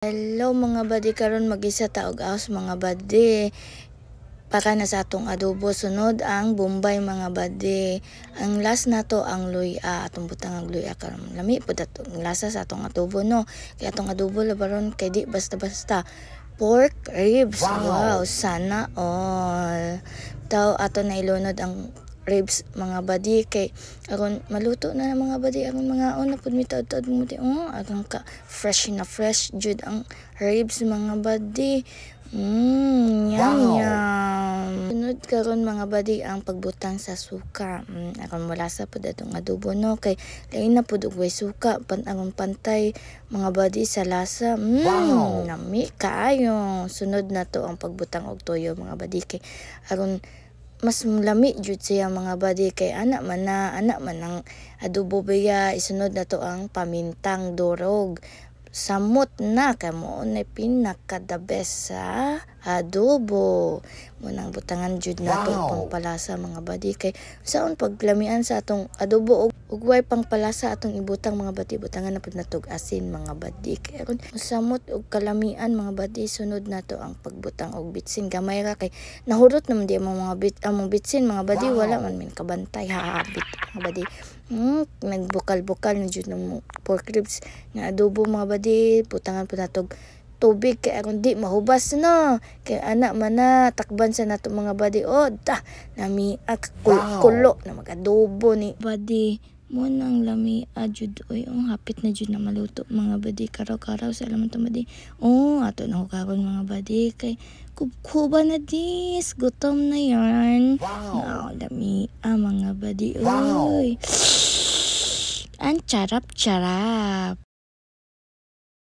Hello mga badi, karon mag-isa taog aos mga badi. Para na sa atong adobo, sunod ang bombay mga badi. Ang last na to ang luya, atong butang ang luya karon lami pud atong lasa sa atong adobo no. Kaya atong adobo labaron kay di basta-basta pork ribs. Wow, sana all. Taw ato na ilunod ang ribs mga badi kay aron maluto na mga badi aron mga na pud mi taud-taud mo ti aron ka fresh na fresh jud ang ribs mga badi. Yum yum. Sunod karon mga badi ang pagbutang sa suka. Aron malasa pud atong adobo no kay lain na pud og way suka aron pantay mga badi sa lasa. Nami kaayo. Sunod na to ang pagbutang og toyo mga badi kay aron mas lami jud siya mga badi kay ana man ang adobo biya. Isunod na to ang pamintang durog. Samot na kamo na pinaka the best sa adobo. Munang butangan jud nato pangpalasa mga badi kay saon paglamian sa atong adobo ug way pangpalasa atong ibutang mga badi, butangan na pud natog asin mga badi kay aron samot og kalamian mga badi. Sunod nato ang pagbutang og bitsin gamay ra kay nahurot naman di mga among bitsin mga badi, wala man min kabantay habit mga badi. Nagbukal-bukal na jud ng pork ribs nga adobo mga badi, butangan pud natog tubig kay aron di mahubas no kay ana man na takban sa nato mga badi. Nami kulo na magadobo ni badi mo nang lami jud oy hapit na jud na maluto mga badi. Karaw-karaw sa laman to badi. Ato na karon mga badi kay kuba na dis, gutom na yan. Lami mga badi oy. Ang charap-charap.